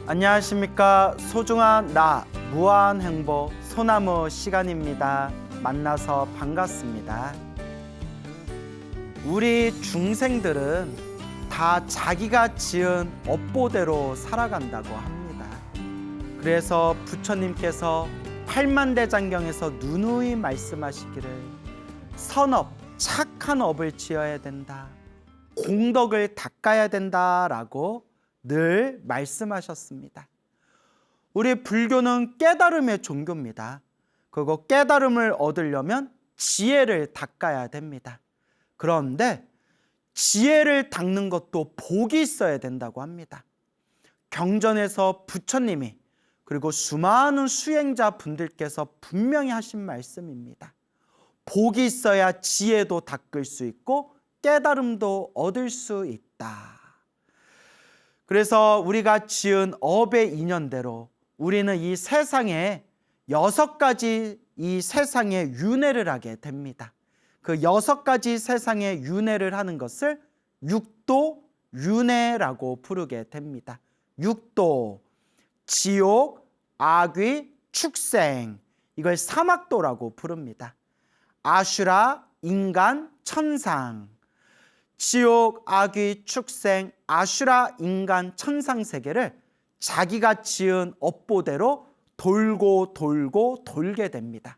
안녕하십니까. 소중한 나 무한행복 소나무 시간입니다. 만나서 반갑습니다. 우리 중생들은 다 자기가 지은 업보대로 살아간다고 합니다. 그래서 부처님께서 팔만대장경에서 누누이 말씀하시기를 선업, 착한 업을 지어야 된다, 공덕을 닦아야 된다라고 늘 말씀하셨습니다. 우리 불교는 깨달음의 종교입니다. 그리고 깨달음을 얻으려면 지혜를 닦아야 됩니다. 그런데 지혜를 닦는 것도 복이 있어야 된다고 합니다. 경전에서 부처님이 그리고 수많은 수행자 분들께서 분명히 하신 말씀입니다. 복이 있어야 지혜도 닦을 수 있고 깨달음도 얻을 수 있다. 그래서 우리가 지은 업의 인연대로 우리는 이 세상에 6가지 이 세상에 윤회를 하게 됩니다. 그 6가지 세상에 윤회를 하는 것을 육도 윤회라고 부르게 됩니다. 육도, 지옥, 악귀, 축생, 이걸 사막도라고 부릅니다. 아슈라, 인간, 천상, 지옥, 악귀, 축생, 아슈라, 인간, 천상 세계를 자기가 지은 업보대로 돌고 돌게 됩니다.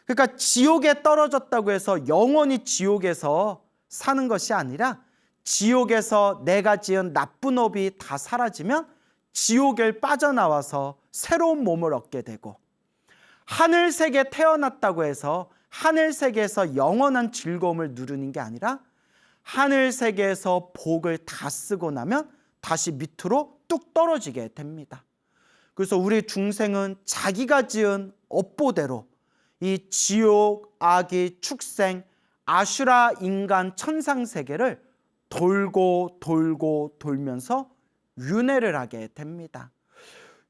그러니까 지옥에 떨어졌다고 해서 영원히 지옥에서 사는 것이 아니라 지옥에서 내가 지은 나쁜 업이 다 사라지면 지옥을 빠져나와서 새로운 몸을 얻게 되고, 하늘 세계에 태어났다고 해서 하늘 세계에서 영원한 즐거움을 누리는 게 아니라 하늘 세계에서 복을 다 쓰고 나면 다시 밑으로 뚝 떨어지게 됩니다. 그래서 우리 중생은 자기가 지은 업보대로 이 지옥, 악귀, 축생, 아슈라, 인간, 천상 세계를 돌고 돌면서 윤회를 하게 됩니다.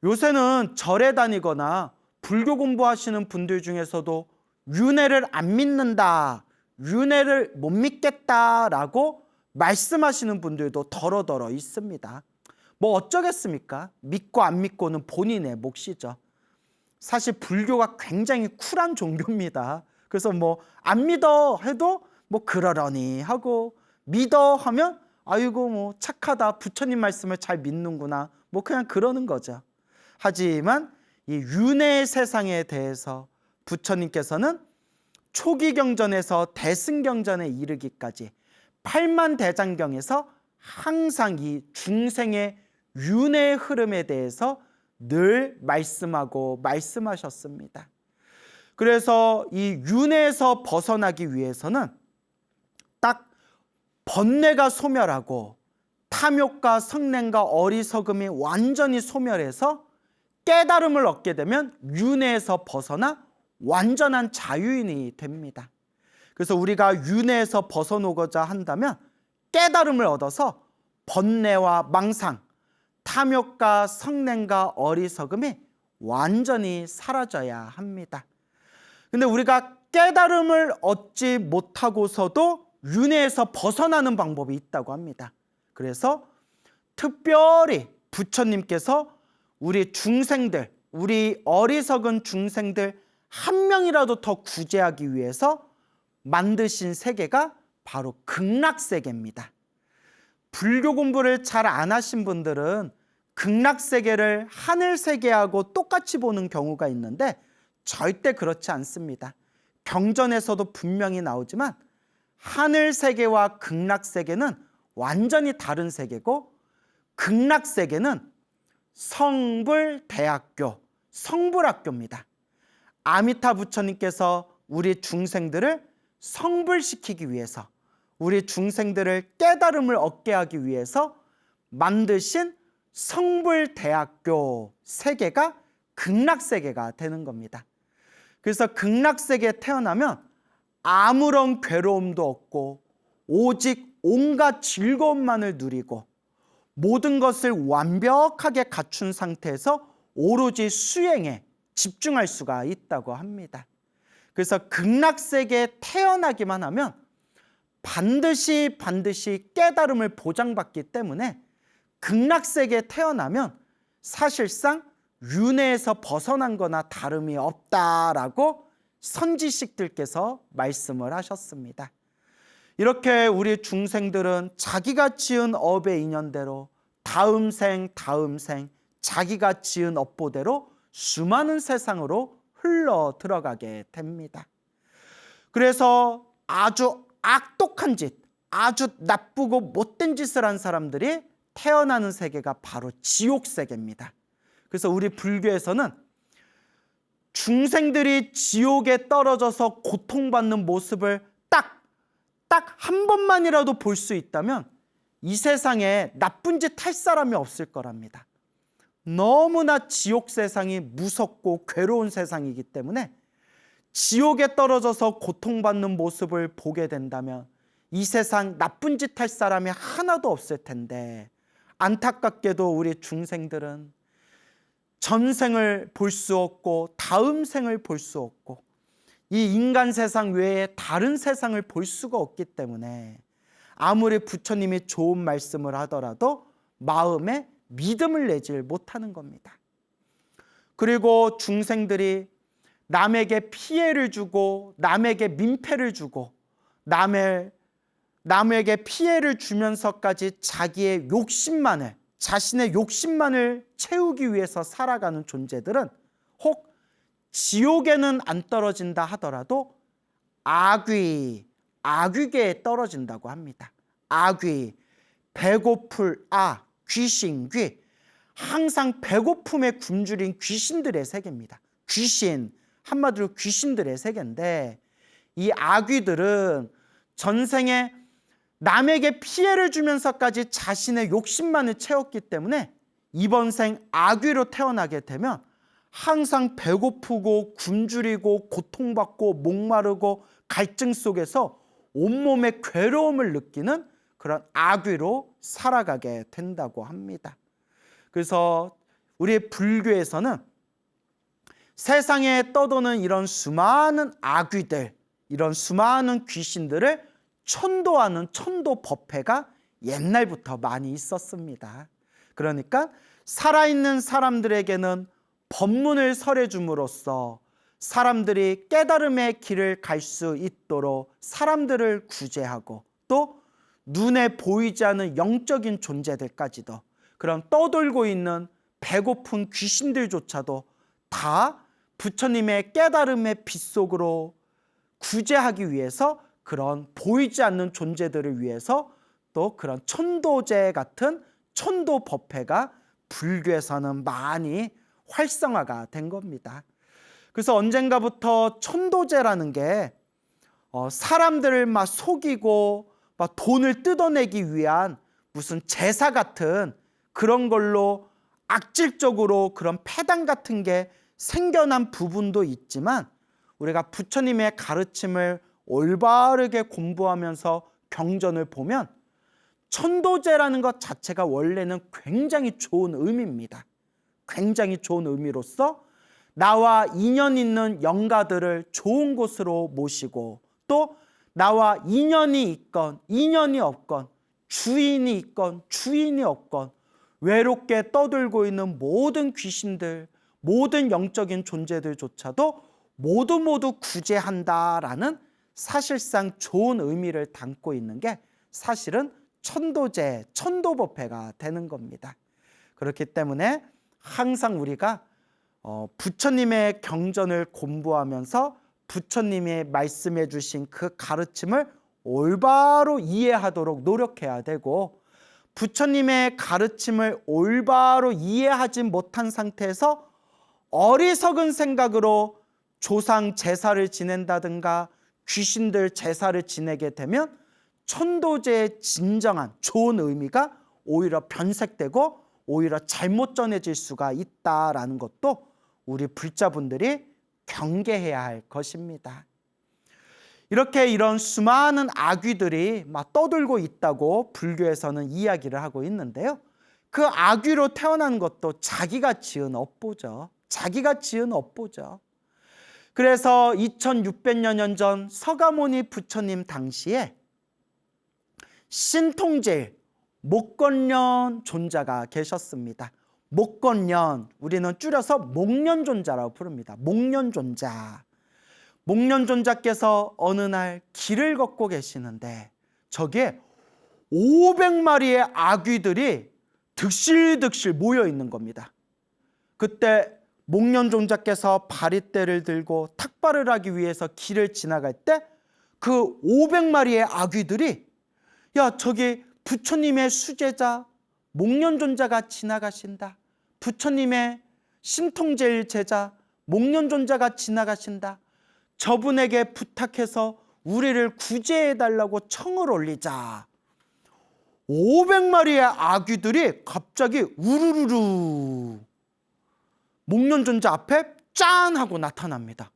요새는 절에 다니거나 불교 공부하시는 분들 중에서도 윤회를 안 믿는다, 윤회를 못 믿겠다라고 말씀하시는 분들도 더러더러 있습니다. 뭐 어쩌겠습니까? 믿고 안 믿고는 본인의 몫이죠. 사실 불교가 굉장히 쿨한 종교입니다. 그래서 뭐 안 믿어 해도 뭐 그러려니 하고, 믿어 하면 아이고 뭐 착하다, 부처님 말씀을 잘 믿는구나, 뭐 그냥 그러는 거죠. 하지만 이 윤회의 세상에 대해서 부처님께서는 초기 경전에서 대승경전에 이르기까지 팔만대장경에서 항상 이 중생의 윤회의 흐름에 대해서 늘 말씀하셨습니다. 그래서 이 윤회에서 벗어나기 위해서는 딱 번뇌가 소멸하고 탐욕과 성냄과 어리석음이 완전히 소멸해서 깨달음을 얻게 되면 윤회에서 벗어나 완전한 자유인이 됩니다. 그래서 우리가 윤회에서 벗어나고자 한다면 깨달음을 얻어서 번뇌와 망상, 탐욕과 성냄과 어리석음이 완전히 사라져야 합니다. 근데 우리가 깨달음을 얻지 못하고서도 윤회에서 벗어나는 방법이 있다고 합니다. 그래서 특별히 부처님께서 우리 중생들, 우리 어리석은 중생들 한 명이라도 더 구제하기 위해서 만드신 세계가 바로 극락세계입니다. 불교 공부를 잘 안 하신 분들은 극락세계를 하늘세계하고 똑같이 보는 경우가 있는데 절대 그렇지 않습니다. 경전에서도 분명히 나오지만 하늘세계와 극락세계는 완전히 다른 세계고, 극락세계는 성불대학교, 성불학교입니다. 아미타 부처님께서 우리 중생들을 성불시키기 위해서, 우리 중생들을 깨달음을 얻게 하기 위해서 만드신 성불대학교 세계가 극락세계가 되는 겁니다. 그래서 극락세계에 태어나면 아무런 괴로움도 없고 오직 온갖 즐거움만을 누리고 모든 것을 완벽하게 갖춘 상태에서 오로지 수행에 집중할 수가 있다고 합니다. 그래서 극락세계에 태어나기만 하면 반드시 깨달음을 보장받기 때문에 극락세계에 태어나면 사실상 윤회에서 벗어난 거나 다름이 없다라고 선지식들께서 말씀을 하셨습니다. 이렇게 우리 중생들은 자기가 지은 업의 인연대로 다음 생 자기가 지은 업보대로 수많은 세상으로 흘러 들어가게 됩니다. 그래서 아주 악독한 짓, 아주 나쁘고 못된 짓을 한 사람들이 태어나는 세계가 바로 지옥 세계입니다. 그래서 우리 불교에서는 중생들이 지옥에 떨어져서 고통받는 모습을 딱 한 번만이라도 볼 수 있다면 이 세상에 나쁜 짓 할 사람이 없을 거랍니다. 너무나 지옥 세상이 무섭고 괴로운 세상이기 때문에 지옥에 떨어져서 고통받는 모습을 보게 된다면 이 세상 나쁜 짓 할 사람이 하나도 없을 텐데, 안타깝게도 우리 중생들은 전생을 볼 수 없고 다음 생을 볼 수 없고 이 인간 세상 외에 다른 세상을 볼 수가 없기 때문에 아무리 부처님이 좋은 말씀을 하더라도 마음에 믿음을 내지 못하는 겁니다. 그리고 중생들이 남에게 피해를 주고 남에게 민폐를 주고 남에게 피해를 주면서까지 자신의 욕심만을 채우기 위해서 살아가는 존재들은 혹 지옥에는 안 떨어진다 하더라도 악귀계에 떨어진다고 합니다. 악귀, 배고플 귀신귀, 항상 배고픔에 굶주린 귀신들의 세계입니다. 귀신, 한마디로 귀신들의 세계인데, 이 악귀들은 전생에 남에게 피해를 주면서까지 자신의 욕심만을 채웠기 때문에 이번 생 악귀로 태어나게 되면 항상 배고프고 굶주리고 고통받고 목마르고 갈증 속에서 온몸에 괴로움을 느끼는 그런 악귀로 살아가게 된다고 합니다. 그래서 우리 불교에서는 세상에 떠도는 이런 수많은 악귀들, 이런 수많은 귀신들을 천도하는 천도법회가 옛날부터 많이 있었습니다. 그러니까 살아있는 사람들에게는 법문을 설해줌으로써 사람들이 깨달음의 길을 갈 수 있도록 사람들을 구제하고, 또 눈에 보이지 않는 영적인 존재들까지도, 그런 떠돌고 있는 배고픈 귀신들조차도 다 부처님의 깨달음의 빛 속으로 구제하기 위해서 그런 보이지 않는 존재들을 위해서 또 그런 천도제 같은 천도법회가 불교에서는 많이 활성화가 된 겁니다. 그래서 언젠가부터 천도제라는 게 사람들을 막 속이고 막 돈을 뜯어내기 위한 무슨 제사 같은 그런 걸로 악질적으로 그런 패당 같은 게 생겨난 부분도 있지만, 우리가 부처님의 가르침을 올바르게 공부하면서 경전을 보면 천도제라는 것 자체가 원래는 굉장히 좋은 의미입니다. 굉장히 좋은 의미로서 나와 인연 있는 영가들을 좋은 곳으로 모시고, 또 나와 인연이 있건 인연이 없건, 주인이 있건 주인이 없건 외롭게 떠들고 있는 모든 귀신들, 모든 영적인 존재들조차도 모두 구제한다라는 사실상 좋은 의미를 담고 있는 게 사실은 천도제, 천도법회가 되는 겁니다. 그렇기 때문에 항상 우리가 부처님의 경전을 공부하면서 부처님이 말씀해 주신 그 가르침을 올바로 이해하도록 노력해야 되고, 부처님의 가르침을 올바로 이해하지 못한 상태에서 어리석은 생각으로 조상 제사를 지낸다든가 귀신들 제사를 지내게 되면 천도제의 진정한 좋은 의미가 오히려 변색되고 오히려 잘못 전해질 수가 있다라는 것도 우리 불자분들이 경계해야 할 것입니다. 이렇게 이런 수많은 악귀들이 막 떠들고 있다고 불교에서는 이야기를 하고 있는데요. 그 악귀로 태어난 것도 자기가 지은 업보죠. 자기가 지은 업보죠. 그래서 2600여 년 전 서가모니 부처님 당시에 신통제일 목건련 존자가 계셨습니다. 목건년, 우리는 줄여서 목련존자라고 부릅니다. 목련존자. 목련존자께서 어느 날 길을 걷고 계시는데 저기에 500마리의 아귀들이 득실득실 모여 있는 겁니다. 그때 목련존자께서 바리떼를 들고 탁발을 하기 위해서 길을 지나갈 때 그 500마리의 아귀들이 야, 저기 부처님의 수제자 목련존자가 지나가신다. 부처님의 신통제일 제자 목련존자가 지나가신다. 저분에게 부탁해서 우리를 구제해달라고 청을 올리자. 500마리의 아귀들이 갑자기 우르르르 목련존자 앞에 짠 하고 나타납니다.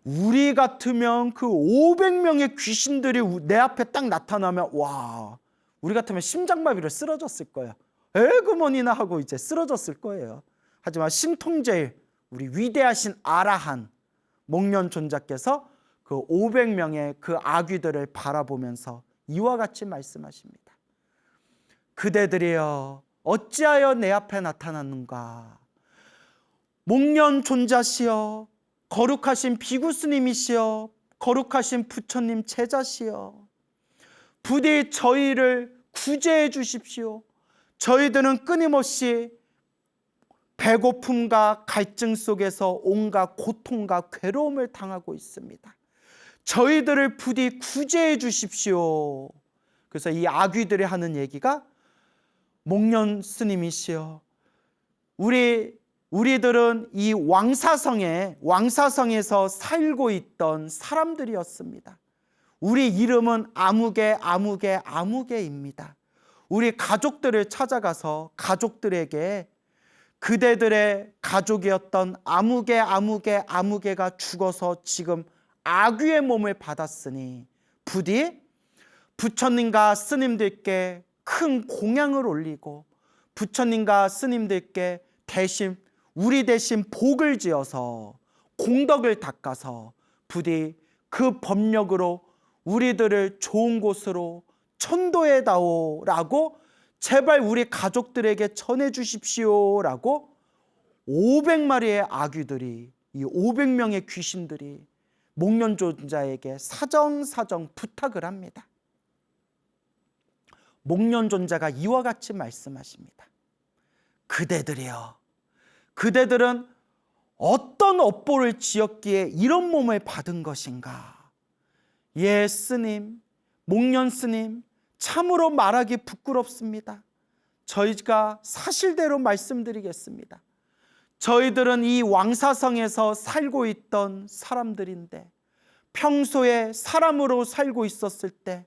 우리 같으면 그 500명의 귀신들이 내 앞에 딱 나타나면 와, 우리 같으면 심장마비로 쓰러졌을 거예요. 에그머니나 하고 이제 쓰러졌을 거예요. 하지만 신통제일 우리 위대하신 아라한 목련존자께서 그 500명의 그 아귀들을 바라보면서 이와 같이 말씀하십니다. 그대들이여 어찌하여 내 앞에 나타났는가. 목련존자시여 거룩하신 비구스님이시여 거룩하신 부처님 제자시여 부디 저희를 구제해 주십시오. 저희들은 끊임없이 배고픔과 갈증 속에서 온갖 고통과 괴로움을 당하고 있습니다. 저희들을 부디 구제해 주십시오. 그래서 이 아귀들이 하는 얘기가 목련 스님이시여 우리들은 이 왕사성에서 살고 있던 사람들이었습니다. 우리 이름은 아무개입니다. 우리 가족들을 찾아가서 가족들에게 그대들의 가족이었던 아무개가 죽어서 지금 아귀의 몸을 받았으니 부디 부처님과 스님들께 큰 공양을 올리고 부처님과 스님들께 우리 대신 복을 지어서 공덕을 닦아서 부디 그 법력으로 우리들을 좋은 곳으로 천도해다오라고 제발 우리 가족들에게 전해 주십시오라고 500마리의 아귀들이 이 500명의 귀신들이 목련존자에게 사정사정 부탁을 합니다. 목련존자가 이와 같이 말씀하십니다. 그대들이여 그대들은 어떤 업보를 지었기에 이런 몸을 받은 것인가. 예 스님, 목련 스님 참으로 말하기 부끄럽습니다. 저희가 사실대로 말씀드리겠습니다. 저희들은 이 왕사성에서 살고 있던 사람들인데 평소에 사람으로 살고 있었을 때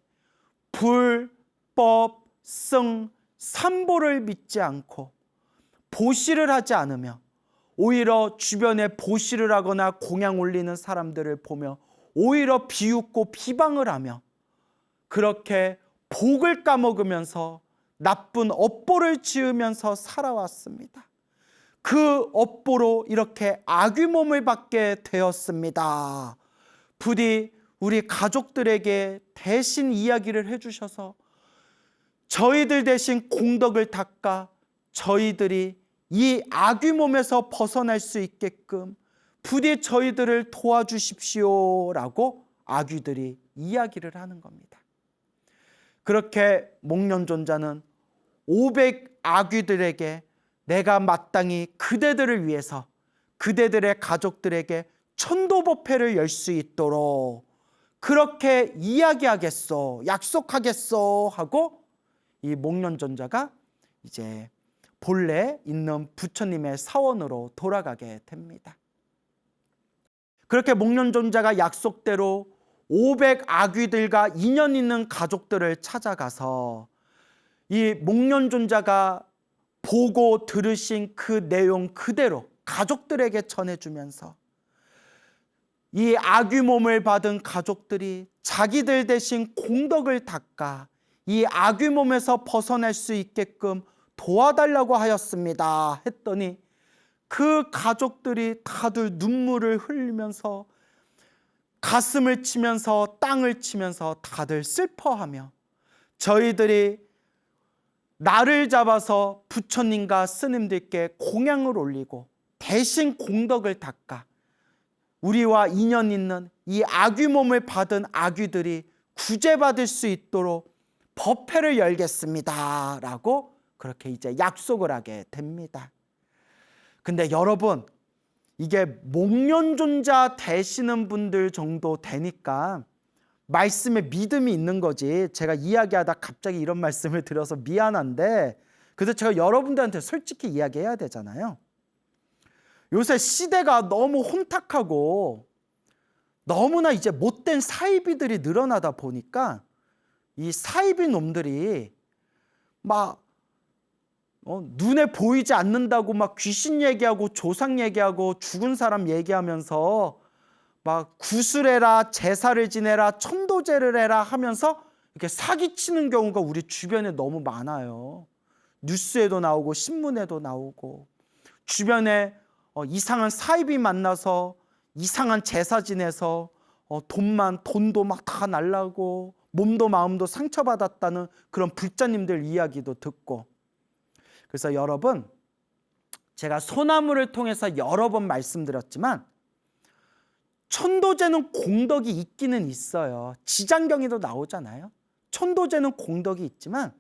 불법, 승, 삼보를 믿지 않고 보시를 하지 않으며 오히려 주변에 보시를 하거나 공양 올리는 사람들을 보며 오히려 비웃고 비방을 하며 그렇게 복을 까먹으면서 나쁜 업보를 지으면서 살아왔습니다. 그 업보로 이렇게 아귀 몸을 받게 되었습니다. 부디 우리 가족들에게 대신 이야기를 해주셔서 저희들 대신 공덕을 닦아 저희들이 이 아귀 몸에서 벗어날 수 있게끔 부디 저희들을 도와주십시오라고 아귀들이 이야기를 하는 겁니다. 그렇게 목련존자는 500 아귀들에게 내가 마땅히 그대들을 위해서 그대들의 가족들에게 천도법회를 열 수 있도록 그렇게 이야기하겠소, 약속하겠소 하고 이 목련존자가 이제 본래 있는 부처님의 사원으로 돌아가게 됩니다. 그렇게 목련존자가 약속대로 500 아귀들과 인연 있는 가족들을 찾아가서 이 목련존자가 보고 들으신 그 내용 그대로 가족들에게 전해주면서 이 아귀 몸을 받은 가족들이 자기들 대신 공덕을 닦아 이 아귀 몸에서 벗어날 수 있게끔 도와달라고 하였습니다 했더니 그 가족들이 다들 눈물을 흘리면서 가슴을 치면서 땅을 치면서 다들 슬퍼하며 저희들이 나를 잡아서 부처님과 스님들께 공양을 올리고 대신 공덕을 닦아 우리와 인연 있는 이 아귀 몸을 받은 아귀들이 구제받을 수 있도록 법회를 열겠습니다 라고 그렇게 이제 약속을 하게 됩니다. 근데 여러분, 이게 목련존자 되시는 분들 정도 되니까 말씀에 믿음이 있는 거지, 제가 이야기하다 갑자기 이런 말씀을 드려서 미안한데, 그래서 제가 여러분들한테 솔직히 이야기해야 되잖아요. 요새 시대가 너무 혼탁하고 너무나 이제 못된 사이비들이 늘어나다 보니까 이 사이비 놈들이 막 눈에 보이지 않는다고 막 귀신 얘기하고 조상 얘기하고 죽은 사람 얘기하면서 막 구슬해라, 제사를 지내라, 천도제를 해라 하면서 이렇게 사기치는 경우가 우리 주변에 너무 많아요. 뉴스에도 나오고 신문에도 나오고, 주변에 이상한 사이비 만나서 이상한 제사 지내서 돈도 막 다 날라고 몸도 마음도 상처받았다는 그런 불자님들 이야기도 듣고. 그래서 여러분, 제가 소나무를 통해서 여러 번 말씀드렸지만 천도제는 공덕이 있기는 있어요. 지장경에도 나오잖아요. 천도제는 공덕이 있지만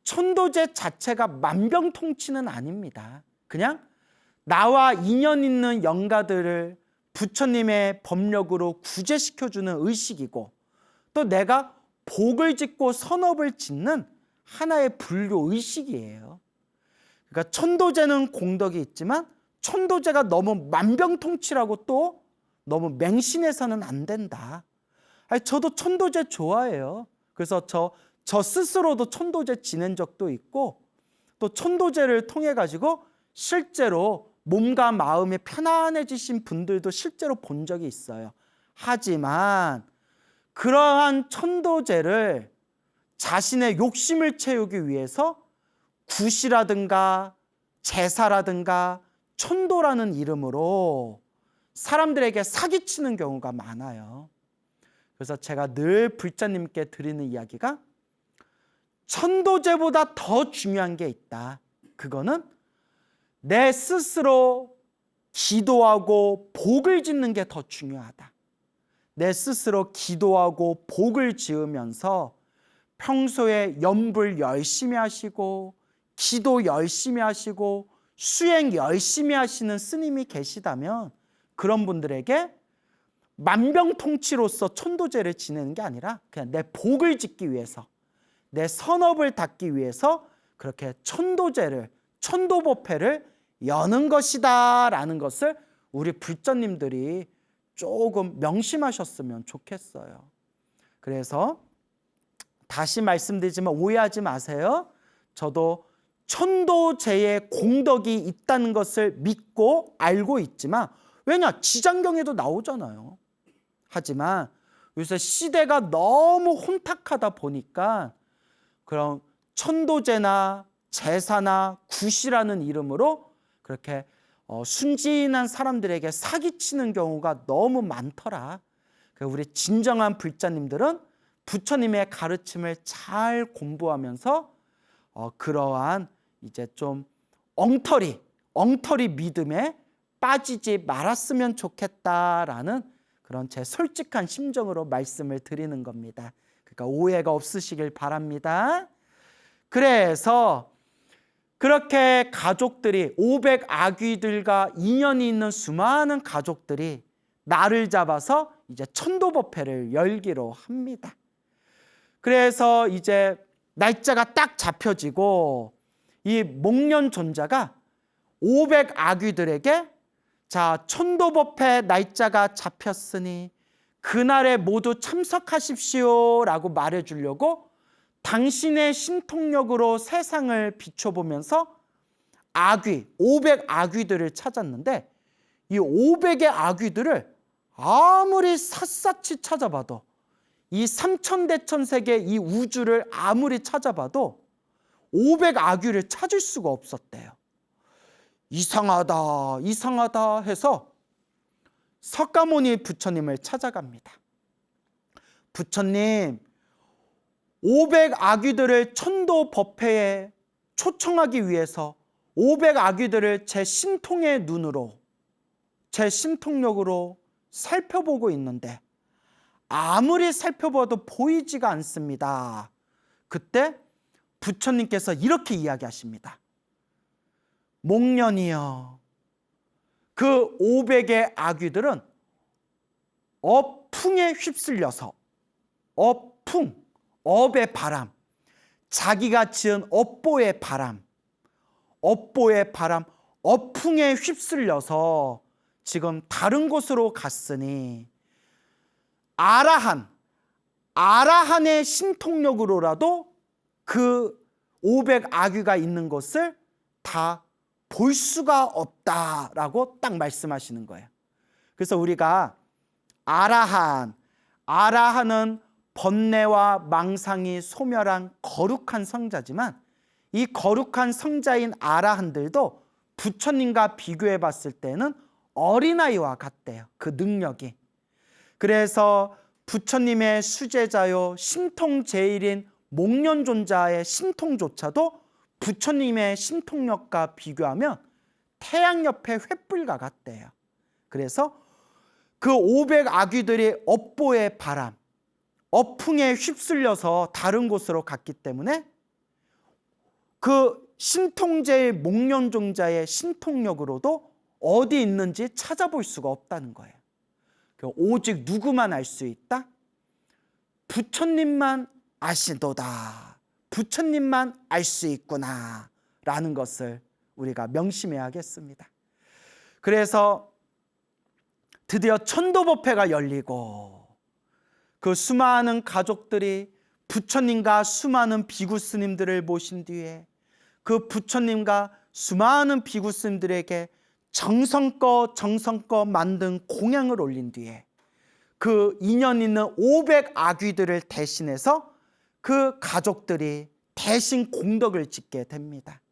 천도제 자체가 만병통치는 아닙니다. 그냥 나와 인연 있는 영가들을 부처님의 법력으로 구제시켜주는 의식이고, 또 내가 복을 짓고 선업을 짓는 하나의 불교 의식이에요. 그러니까 천도제는 공덕이 있지만 천도제가 너무 만병통치라고 또 너무 맹신해서는 안 된다. 저도 천도제 좋아해요. 그래서 저 스스로도 천도제 지낸 적도 있고, 또 천도제를 통해 가지고 실제로 몸과 마음이 편안해지신 분들도 실제로 본 적이 있어요. 하지만 그러한 천도제를 자신의 욕심을 채우기 위해서 굿이라든가 제사라든가 천도라는 이름으로 사람들에게 사기치는 경우가 많아요. 그래서 제가 늘 불자님께 드리는 이야기가, 천도제보다 더 중요한 게 있다. 그거는 내 스스로 기도하고 복을 짓는 게 더 중요하다. 내 스스로 기도하고 복을 지으면서 평소에 염불 열심히 하시고 기도 열심히 하시고 수행 열심히 하시는 스님이 계시다면 그런 분들에게 만병통치로서 천도제를 지내는 게 아니라 그냥 내 복을 짓기 위해서, 내 선업을 닦기 위해서 그렇게 천도제를, 천도법회를 여는 것이다 라는 것을 우리 불자님들이 조금 명심하셨으면 좋겠어요. 그래서 다시 말씀드리지만 오해하지 마세요. 저도 천도제의 공덕이 있다는 것을 믿고 알고 있지만, 왜냐? 지장경에도 나오잖아요. 하지만 요새 시대가 너무 혼탁하다 보니까 그런 천도제나 제사나 굿이라는 이름으로 그렇게 순진한 사람들에게 사기치는 경우가 너무 많더라. 우리 진정한 불자님들은 부처님의 가르침을 잘 공부하면서 그러한 이제 좀 엉터리 믿음에 빠지지 말았으면 좋겠다라는 그런 제 솔직한 심정으로 말씀을 드리는 겁니다. 그러니까 오해가 없으시길 바랍니다. 그래서 그렇게 가족들이 500 아귀들과 인연이 있는 수많은 가족들이 나를 잡아서 이제 천도법회를 열기로 합니다. 그래서 이제 날짜가 딱 잡혀지고 이 목련존자가 500 아귀들에게 자, 천도법회 날짜가 잡혔으니 그날에 모두 참석하십시오 라고 말해주려고 당신의 신통력으로 세상을 비춰보면서 아귀, 500 아귀들을 찾았는데 이 500의 아귀들을 아무리 샅샅이 찾아봐도 이 삼천대천세계 이 우주를 아무리 찾아봐도 500 아귀를 찾을 수가 없었대요. 이상하다 해서 석가모니 부처님을 찾아갑니다. 부처님, 500 아귀들을 천도 법회에 초청하기 위해서 500 아귀들을 제 신통의 눈으로, 제 신통력으로 살펴보고 있는데 아무리 살펴봐도 보이지가 않습니다. 그때 부처님께서 이렇게 이야기하십니다. 목련이여, 그 500의 아귀들은 어풍에 휩쓸려서, 어풍, 업의 바람, 자기가 지은 업보의 바람, 업보의 바람, 어풍에 휩쓸려서 지금 다른 곳으로 갔으니 아라한의 신통력으로라도 그 500 아귀가 있는 것을 다 볼 수가 없다라고 딱 말씀하시는 거예요. 그래서 우리가 아라한은 번뇌와 망상이 소멸한 거룩한 성자지만 이 거룩한 성자인 아라한들도 부처님과 비교해 봤을 때는 어린아이와 같대요. 그 능력이. 그래서 부처님의 수제자요 신통제일인 목련존자의 신통조차도 부처님의 신통력과 비교하면 태양 옆에 횃불과 같대요. 그래서 그 500 아귀들이 업보의 바람, 어풍에 휩쓸려서 다른 곳으로 갔기 때문에 그 신통제의 목련종자의 신통력으로도 어디 있는지 찾아볼 수가 없다는 거예요. 오직 누구만 알 수 있다? 부처님만 아시도다. 부처님만 알 수 있구나 라는 것을 우리가 명심해야겠습니다. 그래서 드디어 천도법회가 열리고 그 수많은 가족들이 부처님과 수많은 비구 스님들을 모신 뒤에 그 부처님과 수많은 비구 스님들에게 정성껏 만든 공양을 올린 뒤에 그 인연 있는 500 아귀들을 대신해서 그 가족들이 대신 공덕을 짓게 됩니다.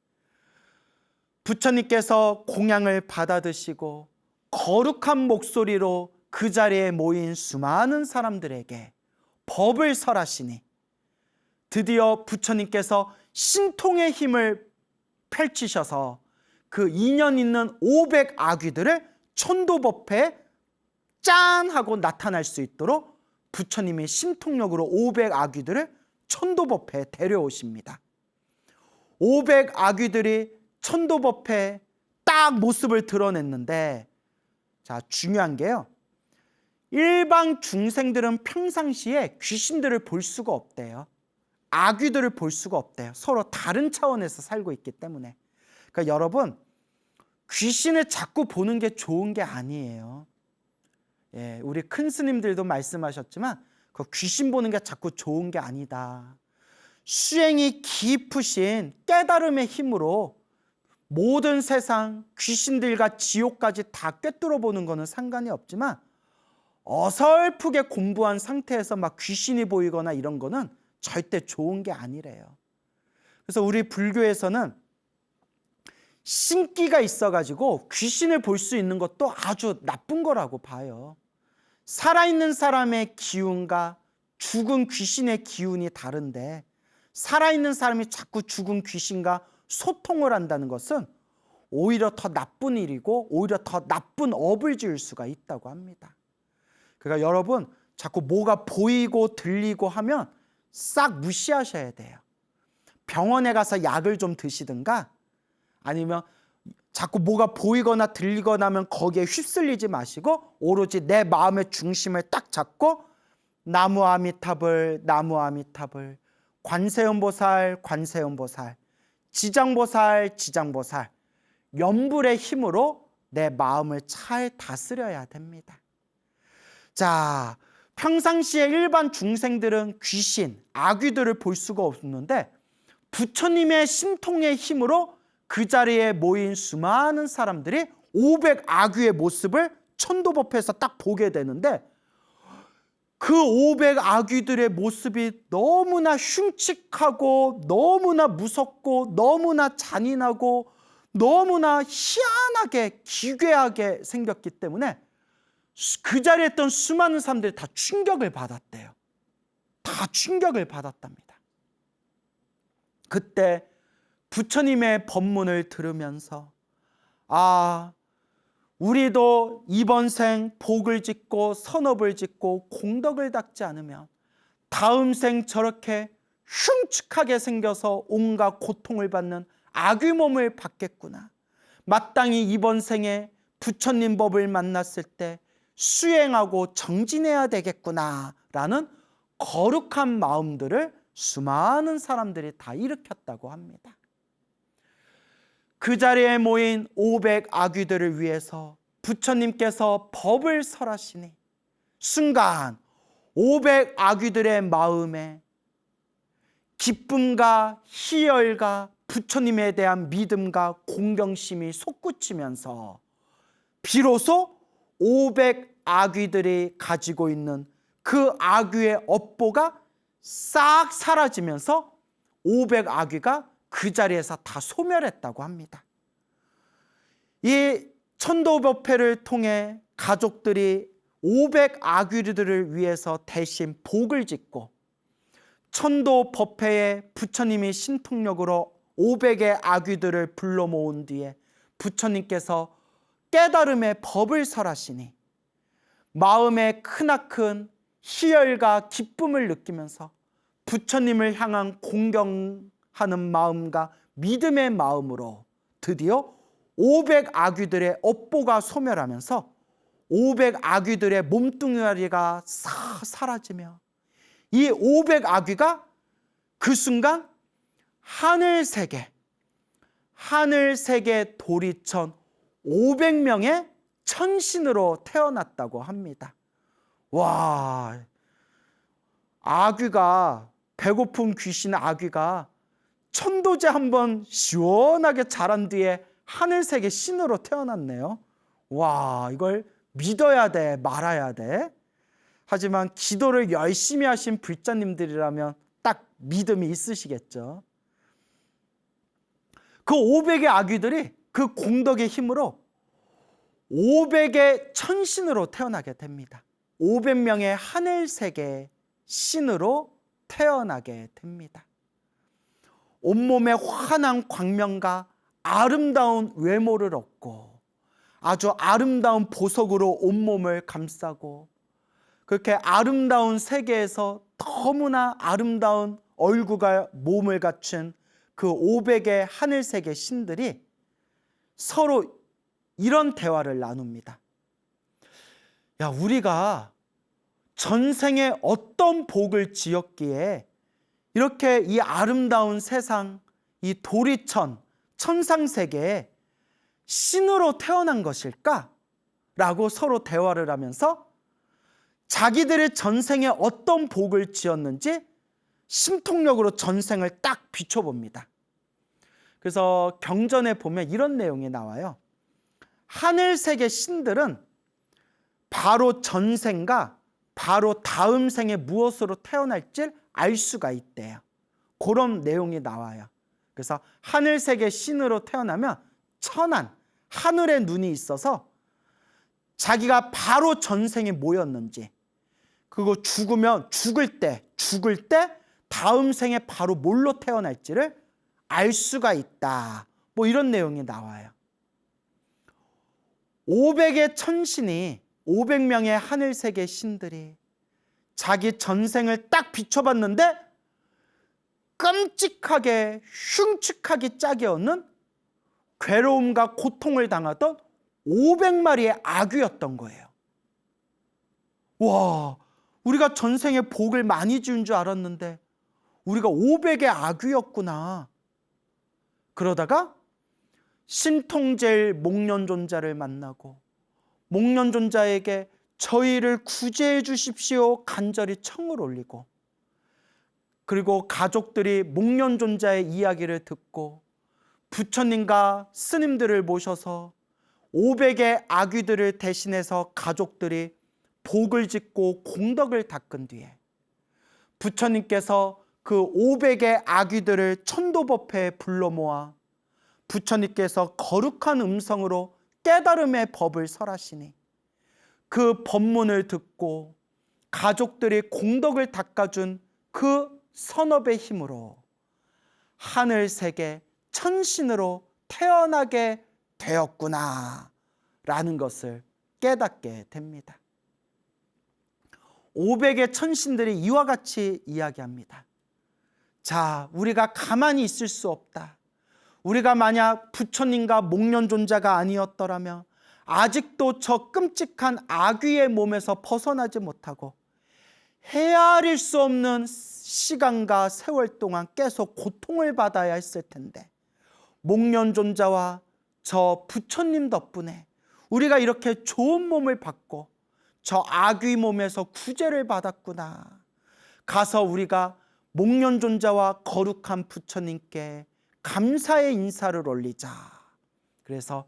부처님께서 공양을 받아 드시고 거룩한 목소리로 그 자리에 모인 수많은 사람들에게 법을 설하시니 드디어 부처님께서 신통의 힘을 펼치셔서 그 인연 있는 500 아귀들을 천도법회에 짠 하고 나타날 수 있도록 부처님의 신통력으로 500 아귀들을 천도법회에 데려오십니다. 500 아귀들이 천도법회에 딱 모습을 드러냈는데, 자, 중요한 게요, 일반 중생들은 평상시에 귀신들을 볼 수가 없대요. 아귀들을 볼 수가 없대요. 서로 다른 차원에서 살고 있기 때문에. 그러니까 여러분, 귀신을 자꾸 보는 게 좋은 게 아니에요. 예, 우리 큰 스님들도 말씀하셨지만 그 귀신 보는 게 자꾸 좋은 게 아니다. 수행이 깊으신 깨달음의 힘으로 모든 세상 귀신들과 지옥까지 다 꿰뚫어 보는 거는 상관이 없지만 어설프게 공부한 상태에서 막 귀신이 보이거나 이런 거는 절대 좋은 게 아니래요. 그래서 우리 불교에서는 신기가 있어가지고 귀신을 볼 수 있는 것도 아주 나쁜 거라고 봐요. 살아있는 사람의 기운과 죽은 귀신의 기운이 다른데 살아있는 사람이 자꾸 죽은 귀신과 소통을 한다는 것은 오히려 더 나쁜 일이고 오히려 더 나쁜 업을 지을 수가 있다고 합니다. 그러니까 여러분, 자꾸 뭐가 보이고 들리고 하면 싹 무시하셔야 돼요. 병원에 가서 약을 좀 드시든가 아니면 자꾸 뭐가 보이거나 들리거나 하면 거기에 휩쓸리지 마시고 오로지 내 마음의 중심을 딱 잡고 나무 아미타불, 나무 아미타불, 관세음보살, 관세음보살, 지장보살, 지장보살, 염불의 힘으로 내 마음을 잘 다스려야 됩니다. 자, 평상시에 일반 중생들은 귀신, 아귀들을 볼 수가 없는데 부처님의 신통의 힘으로 그 자리에 모인 수많은 사람들이 500 아귀의 모습을 천도법회에서 딱 보게 되는데 그 500 아귀들의 모습이 너무나 흉측하고 너무나 무섭고 너무나 잔인하고 너무나 희한하게 기괴하게 생겼기 때문에 그 자리에 있던 수많은 사람들이 다 충격을 받았대요. 다 충격을 받았답니다. 그때 부처님의 법문을 들으면서 아, 우리도 이번 생 복을 짓고 선업을 짓고 공덕을 닦지 않으면 다음 생 저렇게 흉측하게 생겨서 온갖 고통을 받는 악귀 몸을 받겠구나. 마땅히 이번 생에 부처님 법을 만났을 때 수행하고 정진해야 되겠구나 라는 거룩한 마음들을 수많은 사람들이 다 일으켰다고 합니다. 그 자리에 모인 500 아귀들을 위해서 부처님께서 법을 설하시니 순간 500 아귀들의 마음에 기쁨과 희열과 부처님에 대한 믿음과 공경심이 솟구치면서 비로소 500 아귀들이 가지고 있는 그 아귀의 업보가 싹 사라지면서 500 아귀가 그 자리에서 다 소멸했다고 합니다. 이 천도법회를 통해 가족들이 500 아귀들을 위해서 대신 복을 짓고 천도법회에 부처님이 신통력으로 500의 아귀들을 불러 모은 뒤에 부처님께서 깨달음의 법을 설하시니 마음에 크나큰 희열과 기쁨을 느끼면서 부처님을 향한 공경하는 마음과 믿음의 마음으로 드디어 500 아귀들의 업보가 소멸하면서 500 아귀들의 몸뚱아리가 사라지며 이 500 아귀가 그 순간 하늘세계 도리천 500명의 천신으로 태어났다고 합니다. 와, 아귀가, 배고픈 귀신 아귀가 천도제 한번 시원하게 자란 뒤에 하늘세계 신으로 태어났네요. 와, 이걸 믿어야 돼, 말아야 돼. 하지만 기도를 열심히 하신 불자님들이라면 딱 믿음이 있으시겠죠. 그 500의 아귀들이 그 공덕의 힘으로 500의 천신으로 태어나게 됩니다. 500명의 하늘세계 신으로 태어나게 됩니다. 온몸에 환한 광명과 아름다운 외모를 얻고 아주 아름다운 보석으로 온몸을 감싸고 그렇게 아름다운 세계에서 너무나 아름다운 얼굴과 몸을 갖춘 그 500의 하늘세계 신들이 서로 이런 대화를 나눕니다. 야, 우리가 전생에 어떤 복을 지었기에 이렇게 이 아름다운 세상, 이 도리천, 천상세계에 신으로 태어난 것일까? 라고 서로 대화를 하면서 자기들의 전생에 어떤 복을 지었는지 심통력으로 전생을 딱 비춰봅니다. 그래서 경전에 보면 이런 내용이 나와요. 하늘세계 신들은 바로 전생과 바로 다음 생에 무엇으로 태어날지 알 수가 있대요. 그런 내용이 나와요. 그래서 하늘세계 신으로 태어나면 천한, 하늘의 눈이 있어서 자기가 바로 전생에 뭐였는지, 그리고 죽을 때 다음 생에 바로 뭘로 태어날지를 알 수가 있다. 뭐 이런 내용이 나와요. 500의 천신이 500명의 하늘세계 신들이 자기 전생을 딱 비춰봤는데 끔찍하게 흉측하기 짝이 없는 괴로움과 고통을 당하던 500마리의 아귀였던 거예요. 와, 우리가 전생에 복을 많이 지은 줄 알았는데 우리가 500의 아귀였구나. 그러다가 신통제일 목련존자를 만나고 목련존자에게 저희를 구제해 주십시오 간절히 청을 올리고, 그리고 가족들이 목련존자의 이야기를 듣고 부처님과 스님들을 모셔서 500의 아귀들을 대신해서 가족들이 복을 짓고 공덕을 닦은 뒤에 부처님께서 그 500의 아귀들을 천도법회에 불러 모아 부처님께서 거룩한 음성으로 깨달음의 법을 설하시니 그 법문을 듣고 가족들이 공덕을 닦아준 그 선업의 힘으로 하늘 세계 천신으로 태어나게 되었구나 라는 것을 깨닫게 됩니다. 500의 천신들이 이와 같이 이야기합니다. 자, 우리가 가만히 있을 수 없다. 우리가 만약 부처님과 목련존자가 아니었더라면 아직도 저 끔찍한 아귀의 몸에서 벗어나지 못하고 헤아릴 수 없는 시간과 세월 동안 계속 고통을 받아야 했을 텐데, 목련존자와 저 부처님 덕분에 우리가 이렇게 좋은 몸을 받고 저 아귀 몸에서 구제를 받았구나. 가서 우리가 목련존자와 거룩한 부처님께 감사의 인사를 올리자. 그래서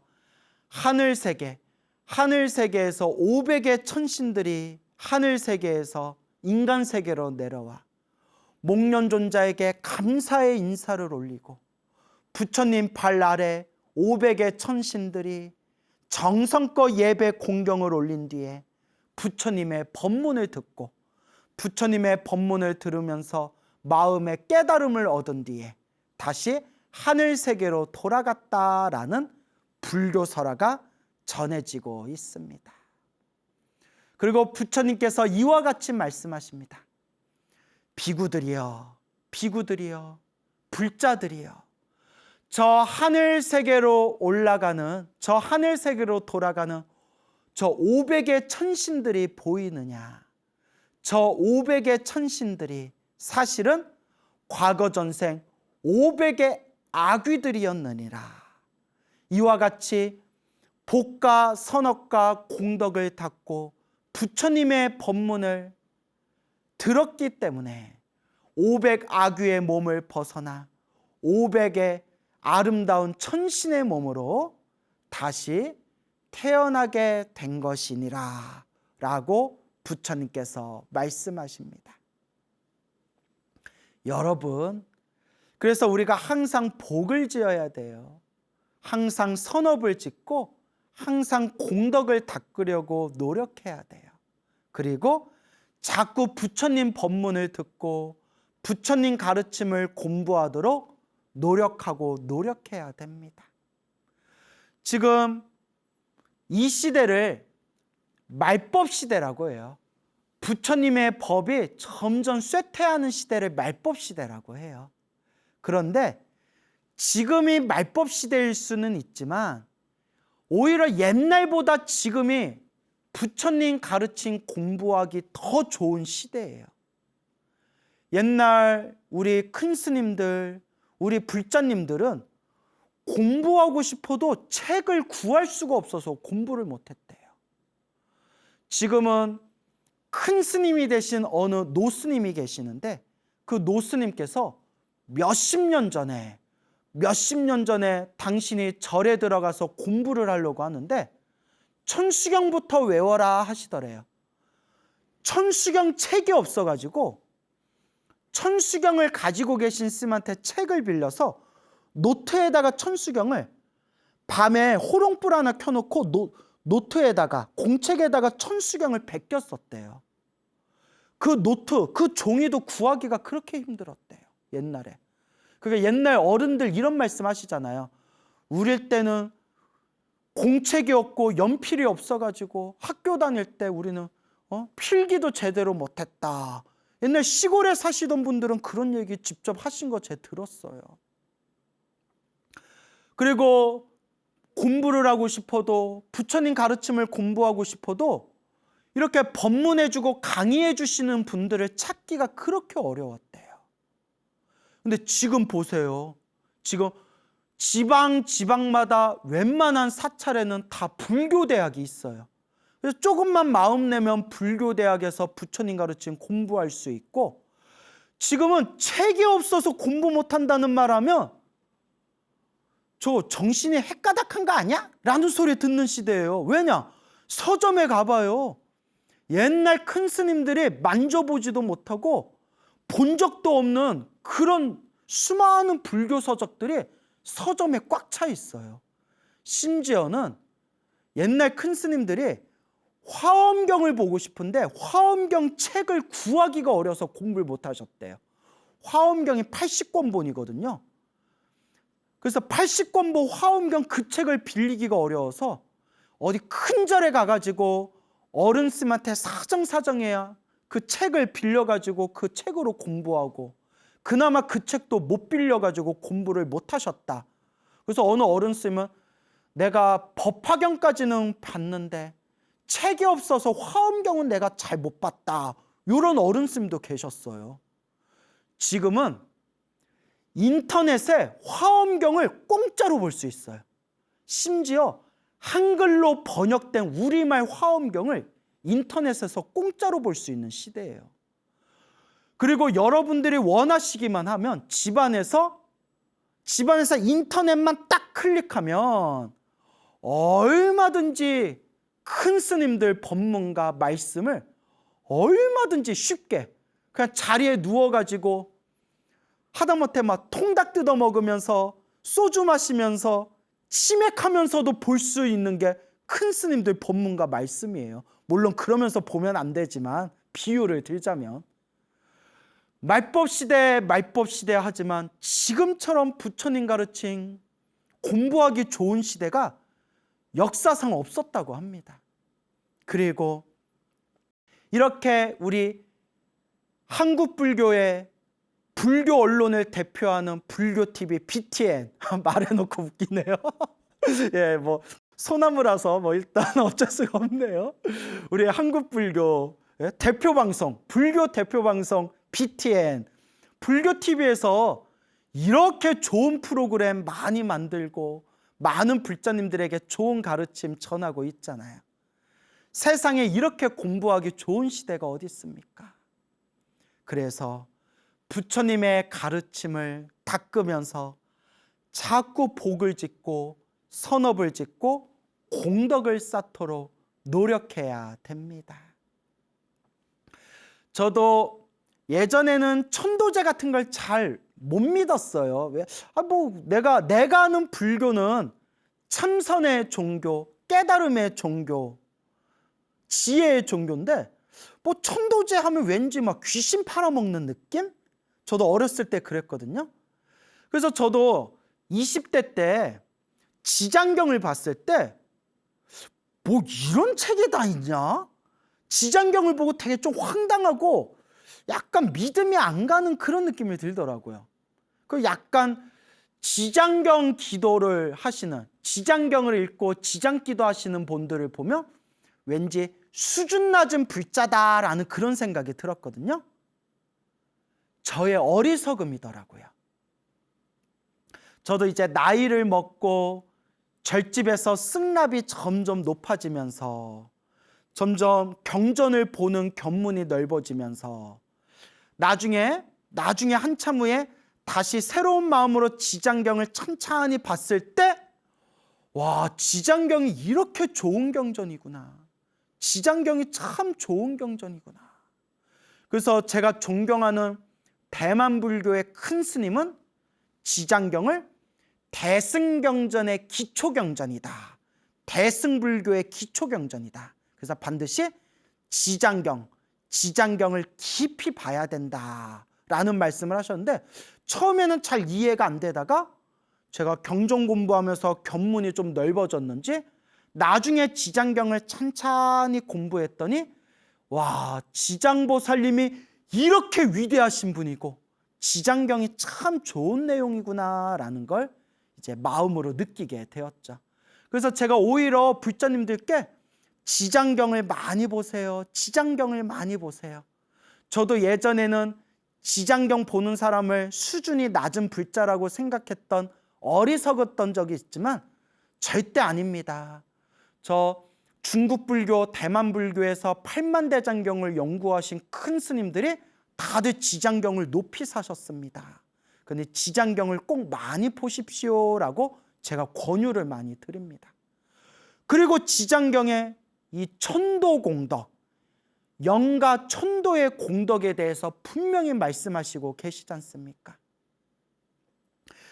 하늘세계에서 500의 천신들이 하늘세계에서 인간세계로 내려와 목련존자에게 감사의 인사를 올리고, 부처님 발 아래 500의 천신들이 정성껏 예배 공경을 올린 뒤에 부처님의 법문을 듣고, 부처님의 법문을 들으면서 마음의 깨달음을 얻은 뒤에 다시 하늘세계로 돌아갔다라는 불교설화가 전해지고 있습니다. 그리고 부처님께서 이와 같이 말씀하십니다. 비구들이여, 비구들이여, 불자들이여, 저 하늘세계로 올라가는, 저 하늘세계로 돌아가는 저 500의 천신들이 보이느냐? 저 500의 천신들이 사실은 과거 전생 500의 아귀들이었느니라. 이와 같이 복과 선업과 공덕을 닦고 부처님의 법문을 들었기 때문에 500 아귀의 몸을 벗어나 500의 아름다운 천신의 몸으로 다시 태어나게 된 것이니라 라고 부처님께서 말씀하십니다. 여러분, 그래서 우리가 항상 복을 지어야 돼요. 항상 선업을 짓고 항상 공덕을 닦으려고 노력해야 돼요. 그리고 자꾸 부처님 법문을 듣고 부처님 가르침을 공부하도록 노력해야 됩니다. 지금 이 시대를 말법 시대라고 해요. 부처님의 법이 점점 쇠퇴하는 시대를 말법 시대라고 해요. 그런데 지금이 말법 시대일 수는 있지만 오히려 옛날보다 지금이 부처님 가르침 공부하기 더 좋은 시대예요. 옛날 우리 큰 스님들, 우리 불자님들은 공부하고 싶어도 책을 구할 수가 없어서 공부를 못했대요. 지금은 큰 스님이 되신 어느 노스님이 계시는데, 그 노스님께서 몇십 년 전에 당신이 절에 들어가서 공부를 하려고 하는데 천수경부터 외워라 하시더래요. 천수경 책이 없어가지고 천수경을 가지고 계신 스님한테 책을 빌려서 노트에다가 천수경을 밤에 호롱불 하나 켜놓고 노트에다가 공책에다가 천수경을 베꼈었대요. 그 노트, 그 종이도 구하기가 그렇게 힘들었대요, 옛날에. 그러니까 옛날 어른들 이런 말씀 하시잖아요. 우리 때는 공책이 없고 연필이 없어가지고 학교 다닐 때 우리는 필기도 제대로 못했다. 옛날 시골에 사시던 분들은 그런 얘기 직접 하신 거 제가 들었어요. 그리고 공부를 하고 싶어도, 부처님 가르침을 공부하고 싶어도 이렇게 법문해주고 강의해 주시는 분들을 찾기가 그렇게 어려웠대요. 근데 지금 보세요. 지금 지방마다 웬만한 사찰에는 다 불교대학이 있어요. 그래서 조금만 마음 내면 불교대학에서 부처님 가르침 공부할 수 있고, 지금은 책이 없어서 공부 못한다는 말하면 저 정신이 헷가닥한 거 아니야? 라는 소리 듣는 시대예요. 왜냐? 서점에 가봐요. 옛날 큰 스님들이 만져보지도 못하고 본 적도 없는 그런 수많은 불교 서적들이 서점에 꽉 차 있어요. 심지어는 옛날 큰 스님들이 화엄경을 보고 싶은데 화엄경 책을 구하기가 어려서 공부를 못 하셨대요. 화엄경이 80권본이거든요. 그래서 80권보 화엄경 그 책을 빌리기가 어려워서 어디 큰 절에 가가지고 어른 스님한테 사정사정해야 그 책을 빌려가지고 그 책으로 공부하고, 그나마 그 책도 못 빌려가지고 공부를 못 하셨다. 그래서 어느 어른 스님은 내가 법화경까지는 봤는데 책이 없어서 화엄경은 내가 잘 못 봤다, 이런 어른 스님도 계셨어요. 지금은 인터넷에 화엄경을 공짜로 볼 수 있어요. 심지어 한글로 번역된 우리말 화엄경을 인터넷에서 공짜로 볼 수 있는 시대예요. 그리고 여러분들이 원하시기만 하면 집안에서 인터넷만 딱 클릭하면 얼마든지 큰 스님들 법문과 말씀을 얼마든지 쉽게 그냥 자리에 누워가지고 하다못해 막 통닭 뜯어 먹으면서 소주 마시면서 치맥하면서도 볼 수 있는 게 큰 스님들 법문과 말씀이에요. 물론 그러면서 보면 안 되지만 비유를 들자면 말법 시대 하지만 지금처럼 부처님 가르친 공부하기 좋은 시대가 역사상 없었다고 합니다. 그리고 이렇게 우리 한국 불교의 불교 언론을 대표하는 불교TV BTN 말해놓고 웃기네요. 예, 뭐 소나무라서 뭐 일단 어쩔 수가 없네요. 우리 한국 불교 대표 방송, 불교 대표 방송 BTN, 불교TV에서 이렇게 좋은 프로그램 많이 만들고 많은 불자님들에게 좋은 가르침 전하고 있잖아요. 세상에 이렇게 공부하기 좋은 시대가 어디 있습니까? 그래서 부처님의 가르침을 닦으면서 자꾸 복을 짓고 선업을 짓고 공덕을 쌓도록 노력해야 됩니다. 저도 예전에는 천도제 같은 걸 잘 못 믿었어요. 왜? 내가 아는 불교는 참선의 종교, 깨달음의 종교, 지혜의 종교인데 뭐 천도제 하면 왠지 막 귀신 팔아먹는 느낌? 저도 어렸을 때 그랬거든요. 그래서 저도 20대 때 지장경을 봤을 때 뭐 이런 책이 다 있냐? 지장경을 보고 되게 좀 황당하고 약간 믿음이 안 가는 그런 느낌이 들더라고요. 그 약간 지장경 기도를 하시는, 지장경을 읽고 지장기도 하시는 분들을 보면 왠지 수준 낮은 불자다라는 그런 생각이 들었거든요. 저의 어리석음이더라고요. 저도 이제 나이를 먹고 절집에서 승납이 점점 높아지면서 점점 경전을 보는 견문이 넓어지면서 나중에 한참 후에 다시 새로운 마음으로 지장경을 찬찬히 봤을 때 와, 지장경이 이렇게 좋은 경전이구나. 지장경이 참 좋은 경전이구나. 그래서 제가 존경하는 대만불교의 큰 스님은 지장경을 대승경전의 기초경전이다. 대승불교의 기초경전이다. 그래서 반드시 지장경을 깊이 봐야 된다라는 말씀을 하셨는데 처음에는 잘 이해가 안 되다가 제가 경전 공부하면서 견문이 좀 넓어졌는지 나중에 지장경을 찬찬히 공부했더니 와, 지장보살님이 이렇게 위대하신 분이고 지장경이 참 좋은 내용이구나라는 걸 이제 마음으로 느끼게 되었죠. 그래서 제가 오히려 불자님들께 지장경을 많이 보세요. 지장경을 많이 보세요. 저도 예전에는 지장경 보는 사람을 수준이 낮은 불자라고 생각했던 어리석었던 적이 있지만 절대 아닙니다. 저 중국 불교, 대만 불교에서 8만대장경을 연구하신 큰 스님들이 다들 지장경을 높이 사셨습니다. 근데 지장경을 꼭 많이 보십시오라고 제가 권유를 많이 드립니다. 그리고 지장경의 이 천도 공덕, 영가 천도의 공덕에 대해서 분명히 말씀하시고 계시지 않습니까?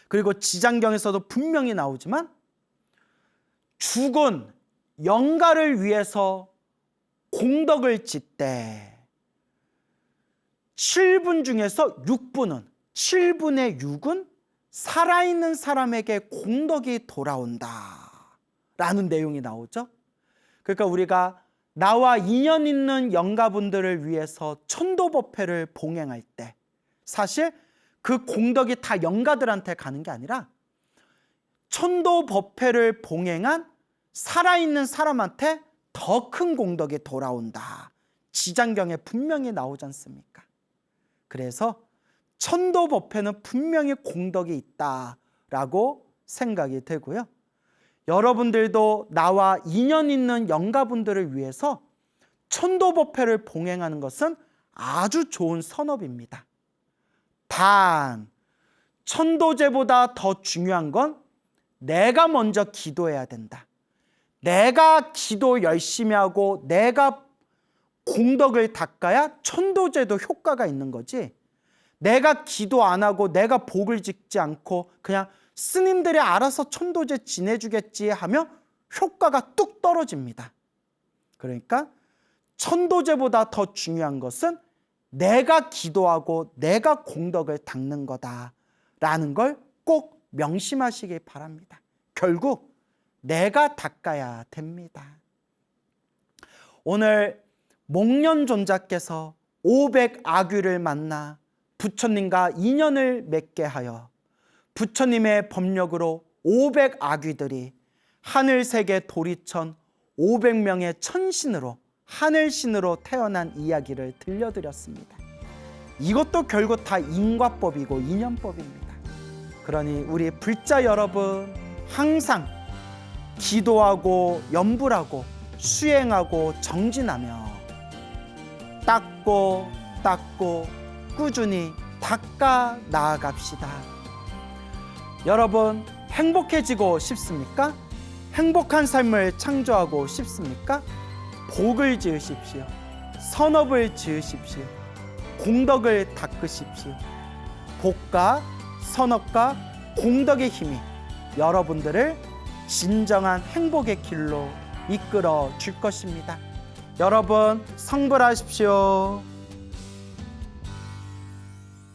그리고 지장경에서도 분명히 나오지만 죽은 영가를 위해서 공덕을 짓되 7분 중에서 6분은 7분의 6은 살아있는 사람에게 공덕이 돌아온다 라는 내용이 나오죠. 그러니까 우리가 나와 인연 있는 영가분들을 위해서 천도법회를 봉행할 때 사실 그 공덕이 다 영가들한테 가는 게 아니라 천도법회를 봉행한 살아있는 사람한테 더 큰 공덕이 돌아온다. 지장경에 분명히 나오지 않습니까? 그래서 천도법회는 분명히 공덕이 있다라고 생각이 되고요. 여러분들도 나와 인연 있는 영가분들을 위해서 천도법회를 봉행하는 것은 아주 좋은 선업입니다. 단, 천도제보다 더 중요한 건 내가 먼저 기도해야 된다. 내가 기도 열심히 하고 내가 공덕을 닦아야 천도제도 효과가 있는 거지, 내가 기도 안 하고 내가 복을 짓지 않고 그냥 스님들이 알아서 천도제 지내주겠지 하면 효과가 뚝 떨어집니다. 그러니까 천도제보다 더 중요한 것은 내가 기도하고 내가 공덕을 닦는 거다라는 걸 꼭 명심하시기 바랍니다. 결국 내가 닦아야 됩니다. 오늘 목련존자께서 500아귀를 만나 부처님과 인연을 맺게 하여 부처님의 법력으로 500아귀들이 하늘세계 도리천 500명의 천신으로 하늘신으로 태어난 이야기를 들려드렸습니다. 이것도 결국 다 인과법이고 인연법입니다. 그러니 우리 불자 여러분, 항상 기도하고 염불하고 수행하고 정진하며 닦고 꾸준히 닦아 나아갑시다. 여러분, 행복해지고 싶습니까? 행복한 삶을 창조하고 싶습니까? 복을 지으십시오. 선업을 지으십시오. 공덕을 닦으십시오. 복과 선업과 공덕의 힘이 여러분들을 진정한 행복의 길로 이끌어 줄 것입니다. 여러분, 성불하십시오.